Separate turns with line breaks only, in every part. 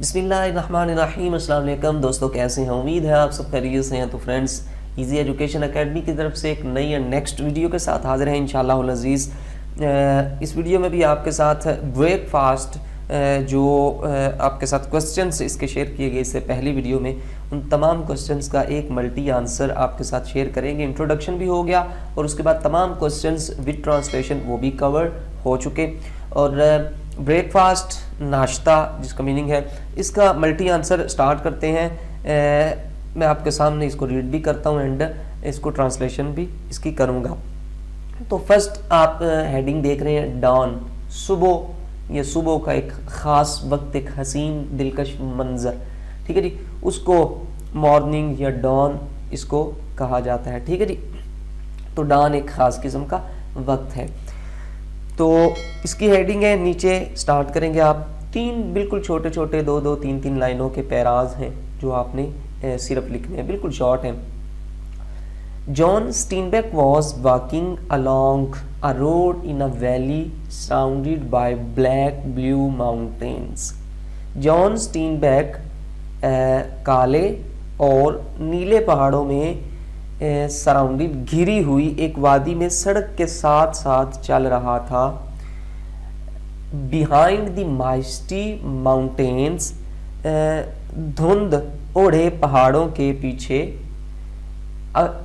بسم اللہ الرحمن الرحیم۔ السلام علیکم دوستوں، کیسے ہیں؟ امید ہے آپ سب خیریت سے ہیں۔ تو فرینڈس، ایزی ایجوکیشن اکیڈمی کی طرف سے ایک نئی اور نیکسٹ ویڈیو کے ساتھ حاضر ہیں انشاءاللہ العزیز۔ اس ویڈیو میں بھی آپ کے ساتھ بریک فاسٹ جو آپ کے ساتھ کوسچنز اس کے شیئر کیے گئے اس سے پہلی ویڈیو میں، ان تمام کوسچنز کا ایک ملٹی آنسر آپ کے ساتھ شیئر کریں گے۔ انٹروڈکشن بھی ہو گیا اور اس کے بعد تمام کوسچنز وتھ ٹرانسلیشن وہ بھی کور ہو چکے۔ اور بریک فاسٹ ناشتہ جس کا میننگ ہے، اس کا ملٹی آنسر سٹارٹ کرتے ہیں۔ میں آپ کے سامنے اس کو ریڈ بھی کرتا ہوں اینڈ اس کو ٹرانسلیشن بھی اس کی کروں گا۔ تو فرسٹ آپ ہیڈنگ دیکھ رہے ہیں ڈان، صبح۔ یہ صبح کا ایک خاص وقت، ایک حسین دلکش منظر، ٹھیک ہے جی، اس کو مارننگ یا ڈان اس کو کہا جاتا ہے، ٹھیک ہے جی۔ تو ڈان ایک خاص قسم کا وقت ہے۔ تو اس کی ہیڈنگ ہے، نیچے سٹارٹ کریں گے آپ، تین بالکل چھوٹے چھوٹے دو تین لائنوں کے پیراز ہیں جو آپ نے صرف لکھنے ہیں، بالکل شارٹ ہیں۔ John Steinbeck was walking along a road in a valley surrounded by black blue mountains. جان اسٹینبیک کالے اور نیلے پہاڑوں میں سراؤنڈڈ گھری ہوئی ایک وادی میں سڑک کے ساتھ ساتھ چل رہا تھا۔ behind the misty mountains، دھند اوڑھے پہاڑوں کے پیچھے،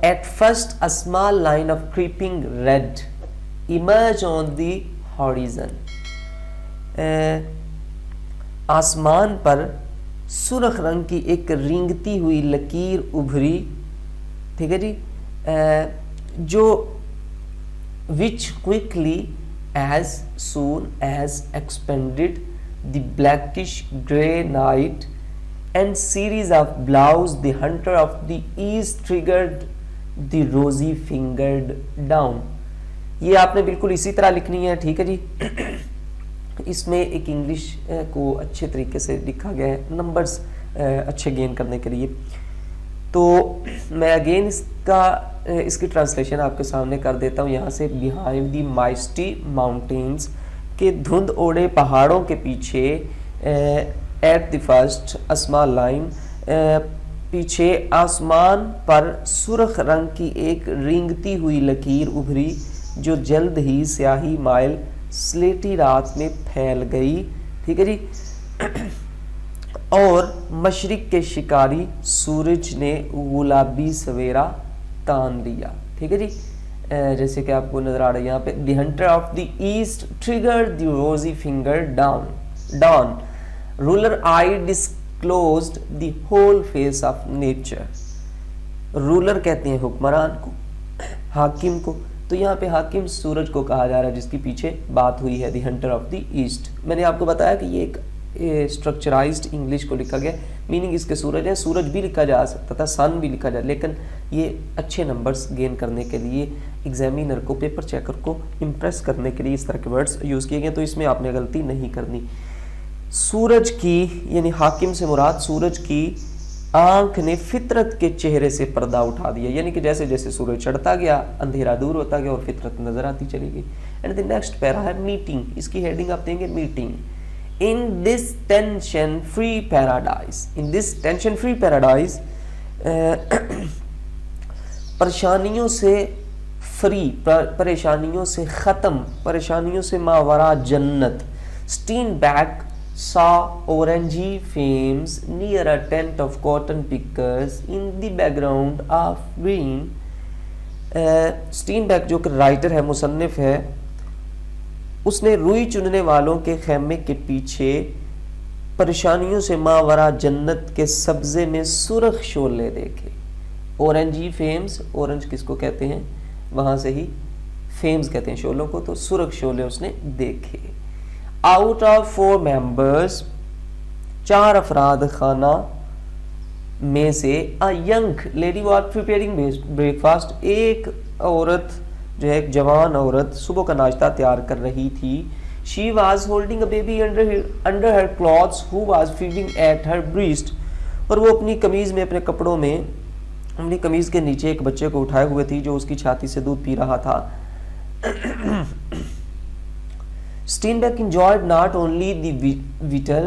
at first a small line of creeping red emerged on the horizon۔ آسمان پر سرخ رنگ کی ایک رینگتی ہوئی لکیر ابھری، ٹھیک ہے جی، جو which quickly as soon as expanded the blackish grey night and series of blows the hunter of the east triggered the rosy fingered down۔ یہ آپ نے بالکل اسی طرح لکھنی ہے، ٹھیک ہے جی۔ اس میں ایک انگلش کو اچھے طریقے سے لکھا گیا ہے نمبرز اچھے گین کرنے کے لیے۔ تو میں اگین اس کی ٹرانسلیشن آپ کے سامنے کر دیتا ہوں یہاں سے۔ بیہائنڈ دی مائسٹی ماؤنٹینز، کے دھند اوڑے پہاڑوں کے پیچھے، at the first small line, پیچھے آسمان پر سرخ رنگ کی ایک رینگتی ہوئی لکیر ابھری جو جلد ہی سیاہی مائل سلیٹی رات میں پھیل گئی، ٹھیک ہے جی۔ اور مشرق کے شکاری سورج نے گلابی سویرا تان لیا، ٹھیک ہے جی، جیسے کہ آپ کو نظر آ رہا ہے یہاں پہ۔ The hunter of the east triggered the rosy finger dawn, ruler I disclosed the whole face of nature. Ruler کہتے ہیں حکمران کو، حاکم کو، تو یہاں پہ حاکم سورج کو کہا جا رہا ہے جس کی پیچھے بات ہوئی ہے، دی ہنٹر آف دی ایسٹ۔ میں نے آپ کو بتایا کہ یہ ایک اسٹرکچرائزڈ انگلش کو لکھا گیا، میننگ اس کے سورج ہے، سورج بھی لکھا جا سکتا تھا، سن بھی لکھا جائے، لیکن یہ اچھے نمبرز گین کرنے کے لیے ایگزامینر کو، پیپر چیکر کو امپریس کرنے کے لیے اس طرح کے ورڈز یوز کیے گئے، تو اس میں آپ نے غلطی نہیں کرنی۔ سورج کی یعنی حاکم سے مراد سورج کی آنکھ نے فطرت کے چہرے سے پردہ اٹھا دیا، یعنی کہ جیسے جیسے سورج چڑھتا گیا اندھیرا دور ہوتا گیا اور فطرت نظر آتی چلی گئی۔ اینڈ دی نیکسٹ پیرا ہے میٹنگ، اس کی ہیڈنگ آپ دیں گے meeting. In this tension-free paradise، in this tension-free paradise، پریشانیوں سے فری، پریشانیوں سے ختم، پریشانیوں سے ماورا جنت۔ Steinbeck saw orangey flames near a tent of cotton pickers in the background of green۔ Steinbeck جو کہ رائٹر ہے، مصنف ہے، اس نے روئی چننے والوں کے خیمے کے پیچھے پریشانیوں سے ماورا جنت کے سبزے میں سرخ شعلے دیکھے۔ اورنجی فیمز، اورنج کس کو کہتے ہیں، وہاں سے ہی فیمز کہتے ہیں شعلوں کو، تو سرخ شعلے اس نے دیکھے۔ آؤٹ آف 4 ممبرز، 4 افراد خانہ میں سے، a young lady was preparing breakfast، ایک عورت جو ہے، ایک جوان عورت صبح کا ناشتہ تیار کر رہی تھی۔ she was holding a baby under her clothes who was feeding at her breast، اور وہ اپنی قمیض میں، اپنے کپڑوں میں، اپنی قمیض کے نیچے ایک بچے کو اٹھائے ہوئے تھی جو اس کی چھاتی سے دودھ پی رہا تھا۔ Steinbeck enjoyed not only the vital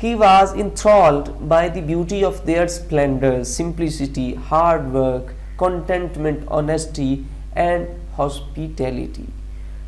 He was enthralled by the beauty of their splendor, simplicity, hard work, contentment, honesty and hospitality।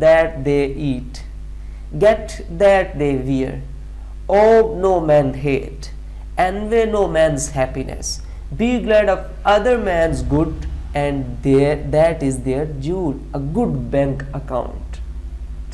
that they eat, get that they wear, owe no man hate, envy no man's happiness, be glad of other man's good, and that is their jewel, a good bank account।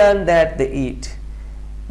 earn that they eat,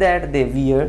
that they wear,